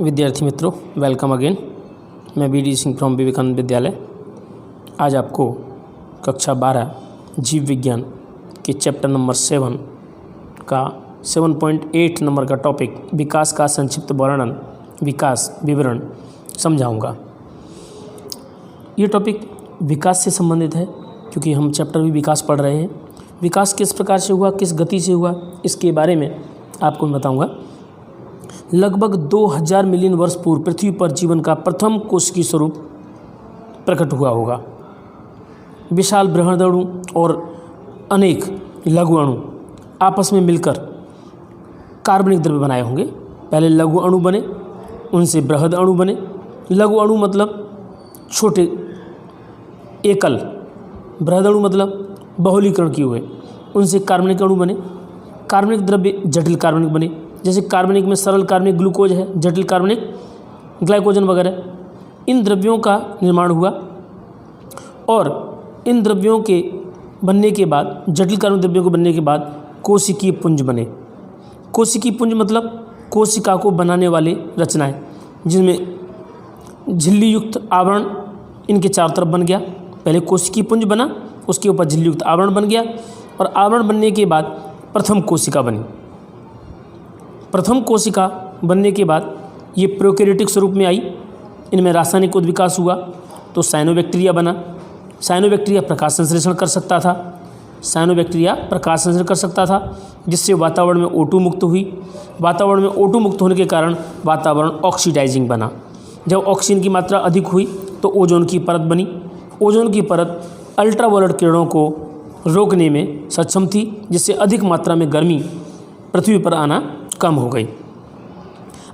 विद्यार्थी मित्रों, welcome again. मैं BD सिंह फ्रॉम विवेकानंद विद्यालय। आज आपको कक्षा 12 जीव विज्ञान के चैप्टर नंबर 7 का 7.8 नंबर का टॉपिक विकास का संक्षिप्त वर्णन, विकास विवरण समझाऊंगा। ये टॉपिक विकास से संबंधित है क्योंकि हम चैप्टर भी विकास पढ़ रहे हैं। विकास किस प्रकार से हुआ, किस गति से हुआ, इसके बारे में आपको मैं बताऊंगा। लगभग 2000 मिलियन वर्ष पूर्व पृथ्वी पर जीवन का प्रथम कोशिकीय स्वरूप प्रकट हुआ होगा। विशाल बृहदणु और अनेक लघु अणु आपस में मिलकर कार्बनिक द्रव्य बनाए होंगे। पहले लघु अणु बने, उनसे बृहद अणु बने। लघु अणु मतलब छोटे एकल, बृहद अणु मतलब बहुलीकरण किए हुए, उनसे कार्बनिक अणु बने। कार्बनिक द्रव्य जटिल कार्बनिक बने, जैसे कार्बनिक में सरल कार्बनिक ग्लूकोज है, जटिल कार्बनिक ग्लाइकोजन वगैरह। इन द्रव्यों का निर्माण हुआ और इन द्रव्यों के बनने के बाद, जटिल कार्बनिक द्रव्यों के बनने के बाद कोशिकीय पुंज बने। कोशिकीय पुंज मतलब कोशिका को बनाने वाले रचनाएं, जिनमें झिल्ली युक्त आवरण इनके चारों तरफ बन गया। पहले कोशिकीय पुंज बना, उसके ऊपर झिल्ली युक्त आवरण बन गया और आवरण बनने के बाद प्रथम कोशिका बनी। प्रथम कोशिका बनने के बाद ये प्रोकैरियोटिक स्वरूप में आई। इनमें रासायनिक उद्विकास हुआ तो साइनोबैक्टीरिया बना। साइनोबैक्टीरिया प्रकाश संश्लेषण कर सकता था, जिससे वातावरण में O2 मुक्त हुई। वातावरण में O2 मुक्त होने के कारण वातावरण ऑक्सीडाइजिंग बना। जब ऑक्सीजन की मात्रा अधिक हुई तो ओजोन की परत बनी। ओजोन की परत अल्ट्रावायलेट किरणों को रोकने में सक्षम थी, जिससे अधिक मात्रा में गर्मी पृथ्वी पर आना कम हो गई।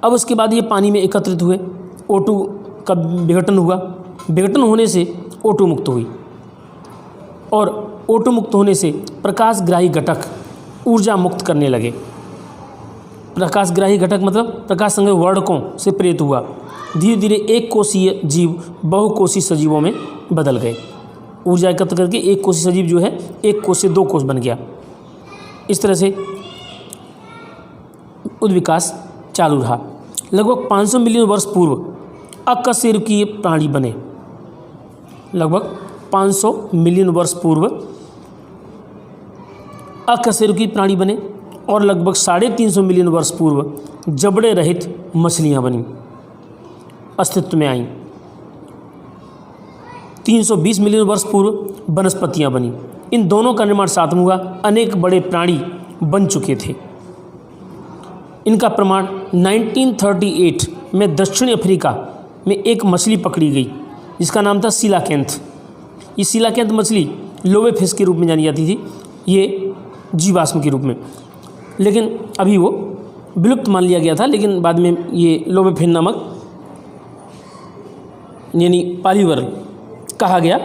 अब उसके बाद ये पानी में एकत्रित हुए, O2 का विघटन हुआ। विघटन होने से O2 मुक्त हुई और O2 मुक्त होने से प्रकाशग्राही घटक ऊर्जा मुक्त करने लगे। प्रकाशग्राही घटक मतलब प्रकाश संग्रही वर्णकों से प्रेरित हुआ। धीरे धीरे एक कोशीय जीव बहुकोषीय सजीवों में बदल गए। ऊर्जा एकत्र करके एक कोषीय सजीव जो है एक कोष से दो कोष बन गया। इस तरह से उद्विकास चालू रहा। लगभग 500 मिलियन वर्ष पूर्व अकशेरुकीय प्राणी बने। लगभग 500 मिलियन वर्ष पूर्व अकशेरुकीय प्राणी बने और लगभग 350 मिलियन वर्ष पूर्व जबड़े रहित मछलियां बनी, अस्तित्व में आईं। 320 मिलियन वर्ष पूर्व वनस्पतियां बनी। इन दोनों का निर्माण साथ में हुआ। अनेक बड़े प्राणी बन चुके थे। इनका प्रमाण 1938 में दक्षिण अफ्रीका में एक मछली पकड़ी गई जिसका नाम था सीलाकेंथ। ये सीलाकेंथ मछली लोवे फिश के रूप में जानी जाती थी, ये जीवाश्म के रूप में, लेकिन अभी वो विलुप्त मान लिया गया था। लेकिन बाद में ये लोवे फिश नामक यानी पालीवर कहा गया,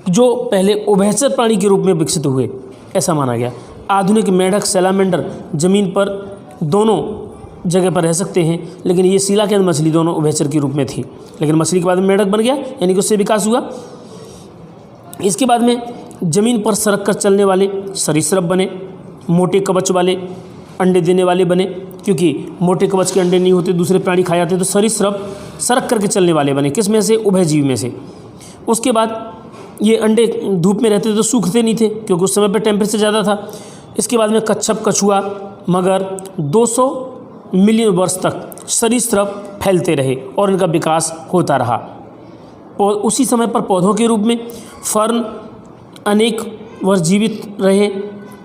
जो पहले उभयचर प्राणी के रूप में विकसित हुए, ऐसा माना गया। आधुनिक मेढक, सैलामेंडर ज़मीन पर दोनों जगह पर रह सकते हैं, लेकिन ये सीलाकेंथ मछली दोनों उभयचर के रूप में थी। लेकिन मछली के बाद में मेढक बन गया, यानी कि उससे विकास हुआ। इसके बाद में ज़मीन पर सरक कर चलने वाले सरीसृप बने। मोटे कवच वाले अंडे देने वाले बने, क्योंकि मोटे कवच के अंडे नहीं होते, दूसरे प्राणी खा जाते, तो सरीसृप सरक करके चलने वाले बने। किस में से? उभयजीवी में से। उसके बाद ये अंडे धूप में रहते थे तो सूखते नहीं थे, क्योंकि उस समय पर टेम्परेचर ज़्यादा था। इसके बाद में कच्छप, कछुआ, मगर 200 मिलियन वर्ष तक सरीसृप फैलते रहे और इनका विकास होता रहा। उसी समय पर पौधों के रूप में फर्न अनेक वर्ष जीवित रहे।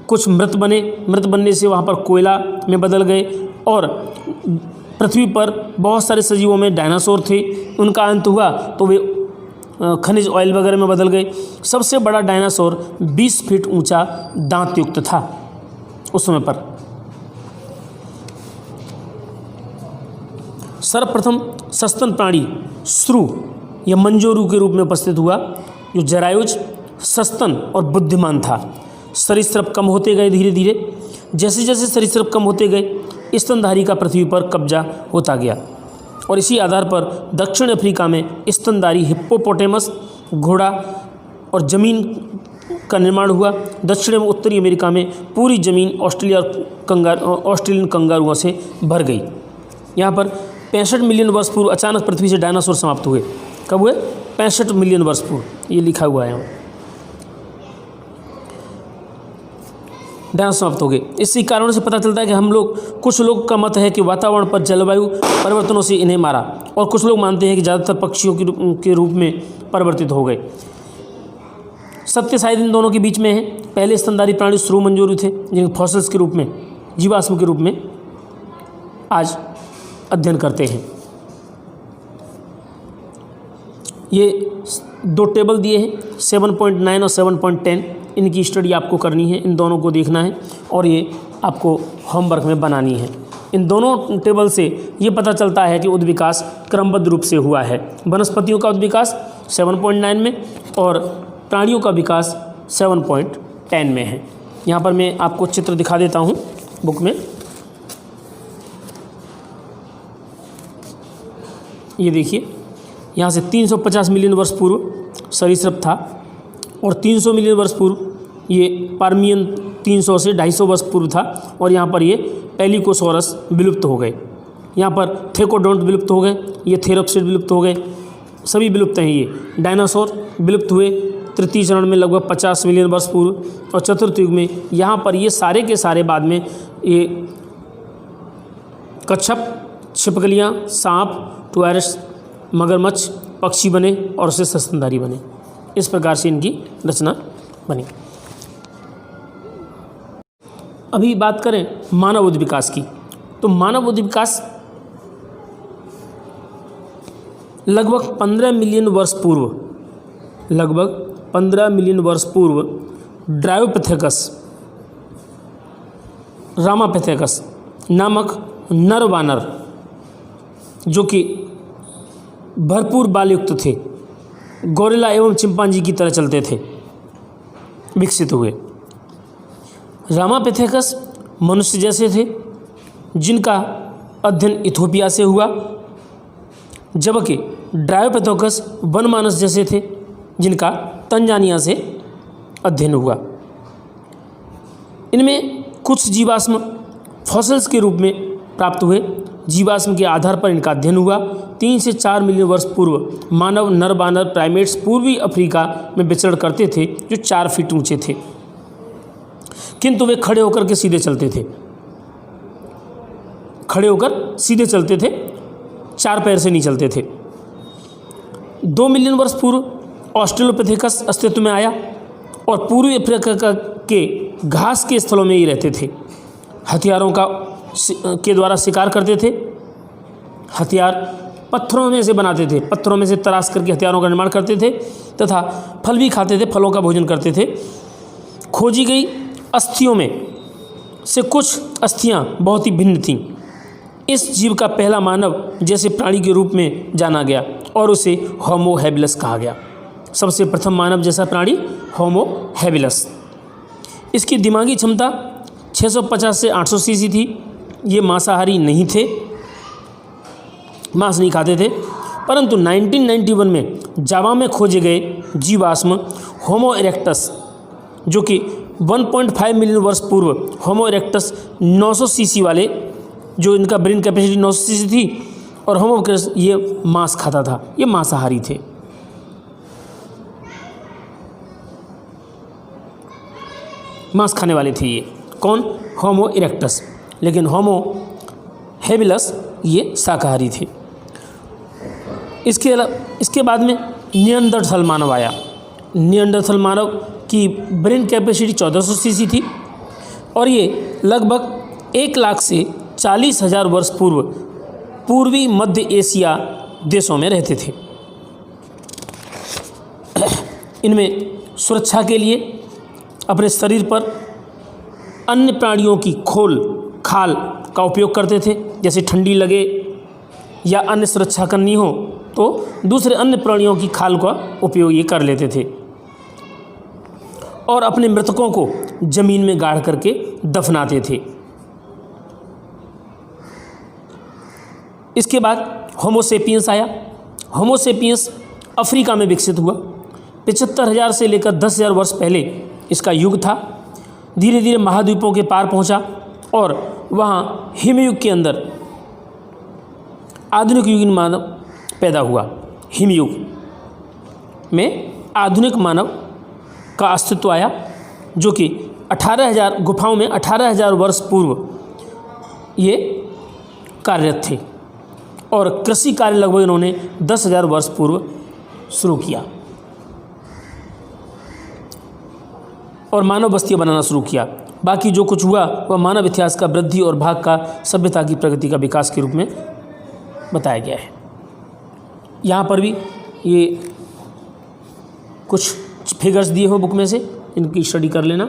कुछ मृत बने। मृत बनने से वहाँ पर कोयला में बदल गए और पृथ्वी पर बहुत सारे सजीवों में डायनासोर थे। उनका अंत हुआ तो वे खनिज ऑयल वगैरह में बदल गए। सबसे बड़ा डायनासोर 20 फीट ऊंचा दांत युक्त था उस समय पर। सर्वप्रथम सस्तन प्राणी श्रू या मंजोरू के रूप में उपस्थित हुआ, जो जरायुज, सस्तन और बुद्धिमान था। सरीसृप कम होते गए धीरे धीरे। जैसे जैसे सरीसृप कम होते गए, स्तनधारी का पृथ्वी पर कब्जा होता गया और इसी आधार पर दक्षिण अफ्रीका में स्तनधारी हिप्पोपोटेमस, घोड़ा और ज़मीन का निर्माण हुआ। दक्षिण एवं उत्तरी अमेरिका में पूरी ज़मीन ऑस्ट्रेलियन कंगारुओं से भर गई। यहाँ पर 65 मिलियन वर्ष पूर्व अचानक पृथ्वी से डायनासोर समाप्त हुए। कब हुए? 65 मिलियन वर्ष पूर्व, ये लिखा हुआ है यहाँ, डायनासोर समाप्त हो गए। इसी कारणों से पता चलता है कि हम लोग, कुछ लोग का मत है कि वातावरण पर जलवायु परिवर्तनों से इन्हें मारा, और कुछ लोग मानते हैं कि ज़्यादातर पक्षियों के रूप में परिवर्तित हो गए। सत्य शायद इन दोनों के बीच में है। पहले स्तनधारी प्राणी शुरू मंजूर थे, जिनके फॉसिल्स के रूप में, जीवाश्म के रूप में आज अध्ययन करते हैं। ये 2 टेबल दिए हैं, 7.9 और 7.10, इनकी स्टडी आपको करनी है, इन दोनों को देखना है और ये आपको होमवर्क में बनानी है। इन दोनों टेबल से ये पता चलता है कि उद्विकास क्रमबद्ध रूप से हुआ है। वनस्पतियों का उद्विकास 7.9 में और प्राणियों का विकास 7.10 में है। यहाँ पर मैं आपको चित्र दिखा देता हूँ बुक में। ये देखिए, यहाँ से 350 मिलियन वर्ष पूर्व सरीसृप था और 300 मिलियन वर्ष पूर्व ये पार्मियन 300 से 250 वर्ष पूर्व था, और यहाँ पर ये पेलिकोसोरस विलुप्त हो गए। यहाँ पर थेकोडोंट विलुप्त हो गए, ये थेरोप्सिड विलुप्त हो गए, सभी विलुप्त हैं। ये डायनासोर विलुप्त हुए तृतीय चरण में लगभग 50 मिलियन वर्ष पूर्व, और चतुर्थ युग में यहाँ पर ये सारे के सारे बाद में ये कच्छप, छिपकलियाँ, सांप, टूरिस्ट, मगरमच्छ, पक्षी बने और उससे स्तनधारी बने। इस प्रकार से इनकी रचना बनी। अभी बात करें मानव उद्विकास की, तो मानव उद्विकास लगभग 15 मिलियन वर्ष पूर्व, लगभग 15 मिलियन वर्ष पूर्व ड्रायोपिथेकस, रामापिथेकस नामक नर वानर, जो कि भरपूर बाल युक्त थे, गोरिल्ला एवं चिंपांजी की तरह चलते थे, विकसित हुए। रामापिथेकस मनुष्य जैसे थे, जिनका अध्ययन इथोपिया से हुआ, जबकि ड्रायोपिथेकस वनमानस जैसे थे, जिनका तंजानिया से अध्ययन हुआ। इनमें कुछ जीवाश्म फॉसिल्स के रूप में प्राप्त हुए। जीवाश्म के आधार पर इनका अध्ययन हुआ। 3 से 4 मिलियन वर्ष पूर्व मानव नर बानर प्राइमेट्स पूर्वी अफ्रीका में विचरण करते थे, जो 4 फीट ऊंचे थे, किंतु वे खड़े होकर के सीधे चलते थे, खड़े होकर सीधे चलते थे, 4 पैर से नहीं चलते थे। 2 मिलियन वर्ष पूर्व ऑस्ट्रेलोपिथेकस अस्तित्व में आया और पूर्वी अफ्रीका के घास के स्थलों में ही रहते थे। हथियारों के द्वारा शिकार करते थे। हथियार पत्थरों में से बनाते थे, पत्थरों में से तराश करके हथियारों का निर्माण करते थे, तथा फल भी खाते थे, फलों का भोजन करते थे। खोजी गई अस्थियों में से कुछ अस्थियां बहुत ही भिन्न थीं। इस जीव का पहला मानव जैसे प्राणी के रूप में जाना गया और उसे होमो हैबिलस कहा गया। सबसे प्रथम मानव जैसा प्राणी होमो हैबिलस। इसकी दिमागी क्षमता 650 से 800 सीसी थी। ये मांसाहारी नहीं थे, मांस नहीं खाते थे, परंतु 1991 में जावा में खोजे गए जीवाश्म होमो इरेक्टस, जो कि 1.5 मिलियन वर्ष पूर्व होमो इरेक्टस 900 सीसी वाले, जो इनका ब्रेन कैपेसिटी 900 सीसी थी, और होमो इरेक्टस ये मांस खाता था, ये मांसाहारी थे। मांस खाने वाले थे ये। कौन? होमो इरेक्टस। लेकिन होमो हैबिलस ये शाकाहारी थे। इसके बाद में नियंडरथल मानव आया। नियंडरथल मानव की ब्रेन कैपेसिटी 1400 सीसी थी और ये लगभग 1 लाख से 40,000 वर्ष पूर्व पूर्वी मध्य एशिया देशों में रहते थे। इनमें सुरक्षा के लिए अपने शरीर पर अन्य प्राणियों की खाल का उपयोग करते थे। जैसे ठंडी लगे या अन्य सुरक्षा करनी हो तो दूसरे अन्य प्राणियों की खाल का उपयोग ये कर लेते थे, और अपने मृतकों को जमीन में गाड़ करके दफनाते थे। इसके बाद होमोसेपियंस आया। होमोसेपियंस अफ्रीका में विकसित हुआ। 75,000 से लेकर 10,000 वर्ष पहले इसका युग था। धीरे धीरे महाद्वीपों के पार पहुंचा और वहां हिमयुग के अंदर आधुनिक युग में मानव पैदा हुआ। हिमयुग में आधुनिक मानव का अस्तित्व आया, जो कि 18,000 गुफाओं में 18,000 वर्ष पूर्व ये कार्यरत थे और कृषि कार्य लगभग इन्होंने 10,000 वर्ष पूर्व शुरू किया और मानव बस्तियाँ बनाना शुरू किया। बाकी जो कुछ हुआ वह मानव इतिहास का वृद्धि और भाग का सभ्यता की प्रगति का विकास के रूप में बताया गया है। यहाँ पर भी ये कुछ फिगर्स दिए हो बुक में से, इनकी स्टडी कर लेना।